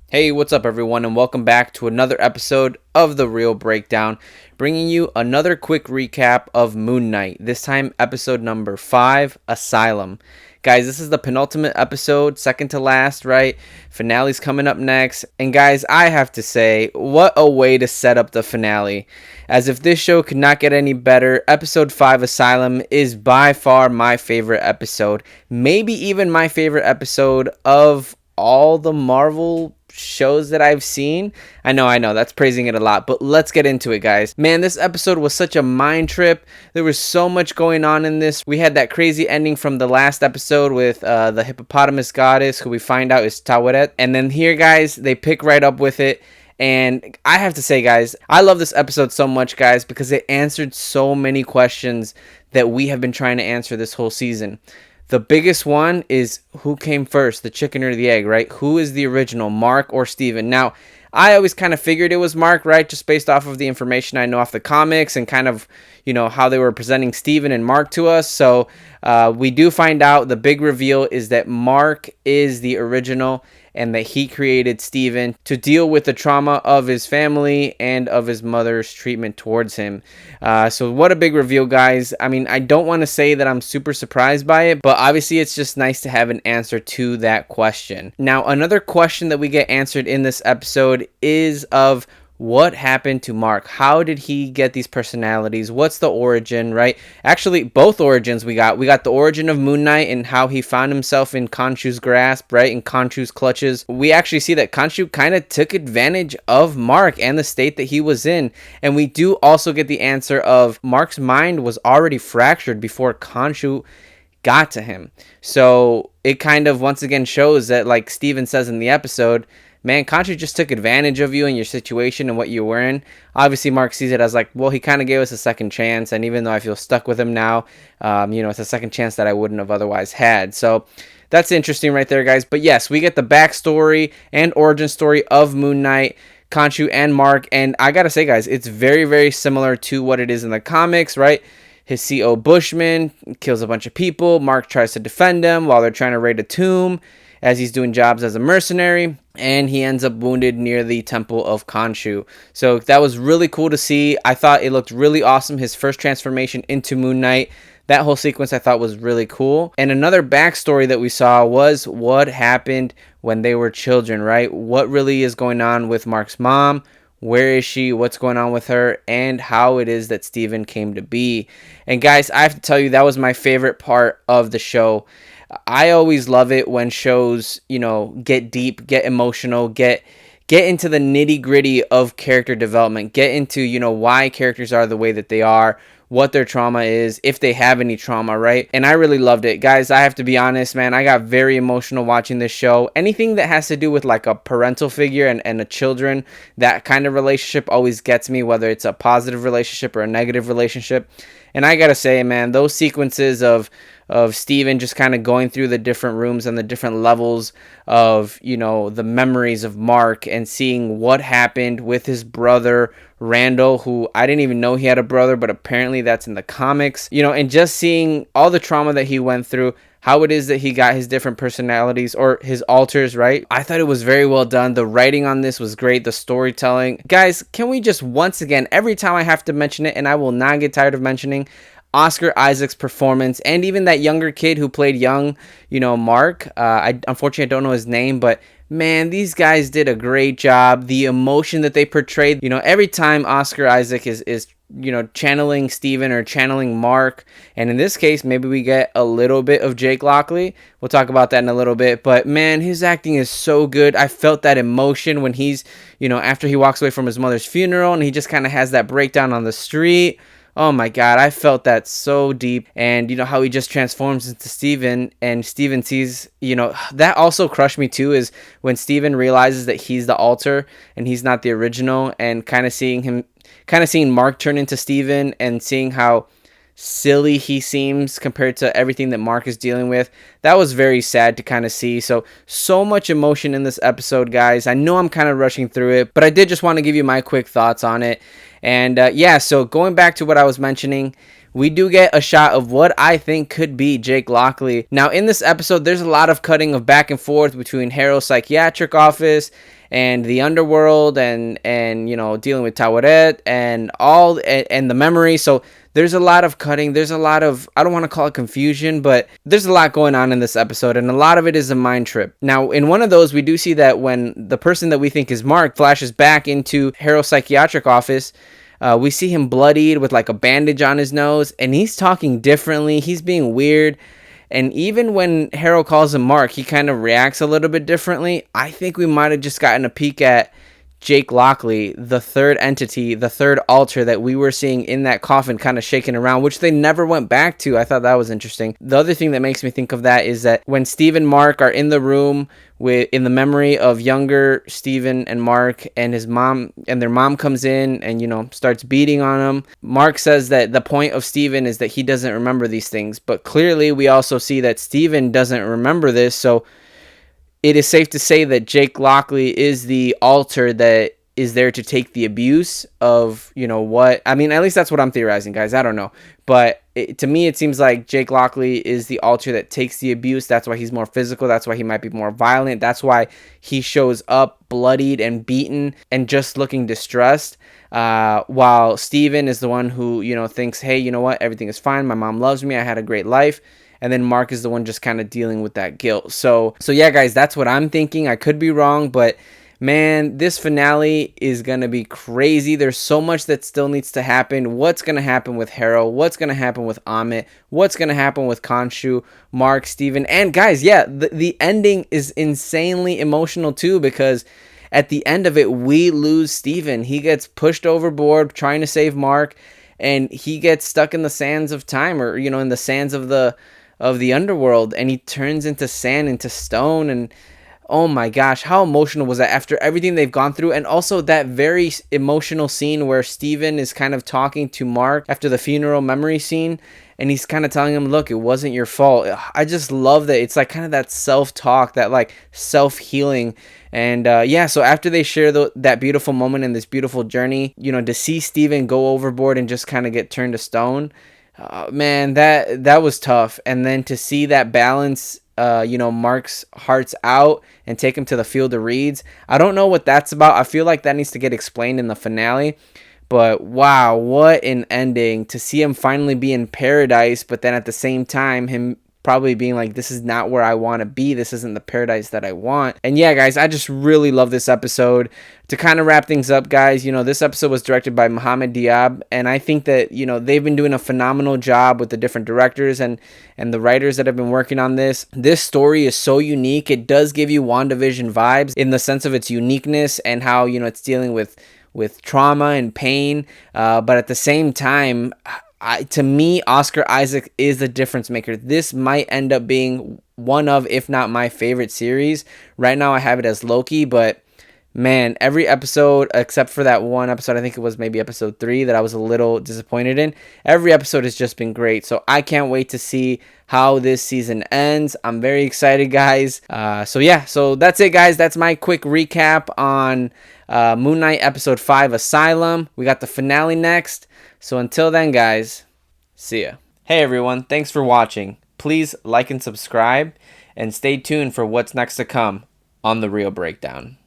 Hey, what's up, everyone, and welcome back to another episode of The Real Breakdown, bringing you another quick recap of Moon Knight, this time episode number 5, Asylum. Guys, this is the penultimate episode, second to last, right? Finale's coming up next, and guys, I have to say, what a way to set up the finale. As if this show could not get any better, episode 5, Asylum, is by far my favorite episode, maybe even my favorite episode of all the Marvel shows that I've seen. I know, that's praising it a lot, but let's get into it, guys. Man, this episode was such a mind trip. There was so much going on in this. We had that crazy ending from the last episode with the hippopotamus goddess, who we find out is Taweret. And then here, guys, they pick right up with it. And I have to say, guys, I love this episode so much, guys, because it answered so many questions that we have been trying to answer this whole season. The biggest one is who came first, the chicken or the egg, right? Who is the original, Mark or Steven? Now, I always kind of figured it was Mark, right? Just based off of the information I know off the comics and kind of, how they were presenting Steven and Mark to us. So we do find out the big reveal is that Mark is the original and that he created Steven to deal with the trauma of his family and of his mother's treatment towards him. So what a big reveal, guys. I mean, I don't want to say that I'm super surprised by it, but obviously it's just nice to have an answer to that question. Now, another question that we get answered in this episode is of what happened to Mark? How did he get these personalities? What's the origin, right? Actually, both origins we got. We got the origin of Moon Knight and how he found himself in Khonshu's grasp, right? In Khonshu's clutches. We actually see that Khonshu kind of took advantage of Mark and the state that he was in. And we do also get the answer of Mark's mind was already fractured before Khonshu got to him. So it kind of once again shows that, like Steven says in the episode, man, Khonshu just took advantage of you and your situation and what you were in. Obviously, Mark sees it as like, well, he kind of gave us a second chance. And even though I feel stuck with him now, it's a second chance that I wouldn't have otherwise had. So that's interesting right there, guys. But yes, we get the backstory and origin story of Moon Knight, Khonshu, and Mark. And I got to say, guys, it's very, very similar to what it is in the comics, right? His CO Bushman kills a bunch of people. Mark tries to defend them while they're trying to raid a tomb as he's doing jobs as a mercenary, and he ends up wounded near the Temple of Khonshu. So that was really cool to see. I thought it looked really awesome, his first transformation into Moon Knight. That whole sequence I thought was really cool. And another backstory that we saw was what happened when they were children, right? What really is going on with Mark's mom? Where is she? What's going on with her? And how it is that Steven came to be. And guys, I have to tell you, that was my favorite part of the show. I always love it when shows, get deep, get emotional, get into the nitty gritty of character development, get into, why characters are the way that they are, what their trauma is, if they have any trauma, right? And I really loved it. Guys, I have to be honest, man, I got very emotional watching this show. Anything that has to do with like a parental figure and a children, that kind of relationship always gets me, whether it's a positive relationship or a negative relationship. And I gotta say, man, those sequences of Steven just kind of going through the different rooms and the different levels of, the memories of Mark and seeing what happened with his brother, Randall, who I didn't even know he had a brother, but apparently that's in the comics, and just seeing all the trauma that he went through, how it is that he got his different personalities or his alters, right? I thought it was very well done. The writing on this was great. The storytelling. Guys, can we just once again, every time I have to mention it, and I will not get tired of mentioning, Oscar Isaac's performance, and even that younger kid who played young, Mark. I unfortunately don't know his name, but man, these guys did a great job. The emotion that they portrayed, every time Oscar Isaac is channeling Steven or channeling Mark, and in this case, maybe we get a little bit of Jake Lockley. We'll talk about that in a little bit, but man, his acting is so good. I felt that emotion when he's, after he walks away from his mother's funeral and he just kind of has that breakdown on the street. Oh my God, I felt that so deep. And how he just transforms into Steven, and Steven sees, that also crushed me too, is when Steven realizes that he's the alter and he's not the original, and kind of seeing Mark turn into Steven and seeing how silly he seems compared to everything that Mark is dealing with. That was very sad to kind of see. So much emotion in this episode, guys. I know I'm kind of rushing through it, but I did just want to give you my quick thoughts on it. And so going back to what I was mentioning, we do get a shot of what I think could be Jake Lockley. Now, in this episode, there's a lot of cutting of back and forth between Harrow's psychiatric office and the underworld, and dealing with Tawaret and the memory. So there's a lot of cutting. There's a lot of, I don't want to call it confusion, but there's a lot going on in this episode, and a lot of it is a mind trip. Now, in one of those, we do see that when the person that we think is Mark flashes back into Harrow's psychiatric office, we see him bloodied with like a bandage on his nose, and he's talking differently. He's being weird. And even when Harrow calls him Mark, he kind of reacts a little bit differently. I think we might have just gotten a peek at Jake Lockley, the third entity, the third altar that we were seeing in that coffin kind of shaking around, which they never went back to. I thought that was interesting. The other thing that makes me think of that is that when Steve and Mark are in the room in the memory of younger Steven and Mark, and his mom, and their mom comes in and, starts beating on him. Mark says that the point of Steven is that he doesn't remember these things, but clearly we also see that Steven doesn't remember this, so it is safe to say that Jake Lockley is the altar that is there to take the abuse of, what? I mean, at least that's what I'm theorizing, guys. I don't know. But to me, it seems like Jake Lockley is the altar that takes the abuse. That's why he's more physical. That's why he might be more violent. That's why he shows up bloodied and beaten and just looking distressed. While Steven is the one who, thinks, hey, you know what? Everything is fine. My mom loves me. I had a great life. And then Mark is the one just kind of dealing with that guilt. So yeah, guys, that's what I'm thinking. I could be wrong, but man, this finale is going to be crazy. There's so much that still needs to happen. What's going to happen with Harrow? What's going to happen with Amit? What's going to happen with Khonshu, Mark, Steven? And guys, yeah, the ending is insanely emotional too, because at the end of it, we lose Steven. He gets pushed overboard trying to save Mark, and he gets stuck in the sands of time, or, in the sands of the underworld, and he turns into sand, into stone. And oh my gosh, how emotional was that after everything they've gone through? And also that very emotional scene where Steven is kind of talking to Mark after the funeral memory scene, and he's kind of telling him, look, it wasn't your fault. I just love that. It's like kind of that self-talk, that like self-healing. And so after they share that beautiful moment in this beautiful journey, to see Steven go overboard and just kind of get turned to stone, man, that was tough. And then to see that balance, Mark's heart's out and take him to the field of reeds. I don't know what that's about. I feel like that needs to get explained in the finale. But wow, what an ending to see him finally be in paradise, but then at the same time, him probably being like, this is not where I want to be. This isn't the paradise that I want. And yeah, guys, I just really love this episode. To kind of wrap things up, guys, this episode was directed by Mohamed Diab, and I think that, they've been doing a phenomenal job with the different directors and the writers that have been working on this. This story is so unique. It does give you WandaVision vibes in the sense of its uniqueness and how, it's dealing with trauma and pain, but at the same time, to me, Oscar Isaac is the difference maker. This might end up being one of, if not my favorite series. Right now I have it as Loki, but man, every episode, except for that one episode, I think it was maybe episode 3, that I was a little disappointed in, every episode has just been great. So I can't wait to see how this season ends. I'm very excited, guys. So that's it, guys. That's my quick recap on Moon Knight episode 5, Asylum. We got the finale next. So until then, guys, see ya. Hey everyone, thanks for watching. Please like and subscribe, and stay tuned for what's next to come on The Real Breakdown.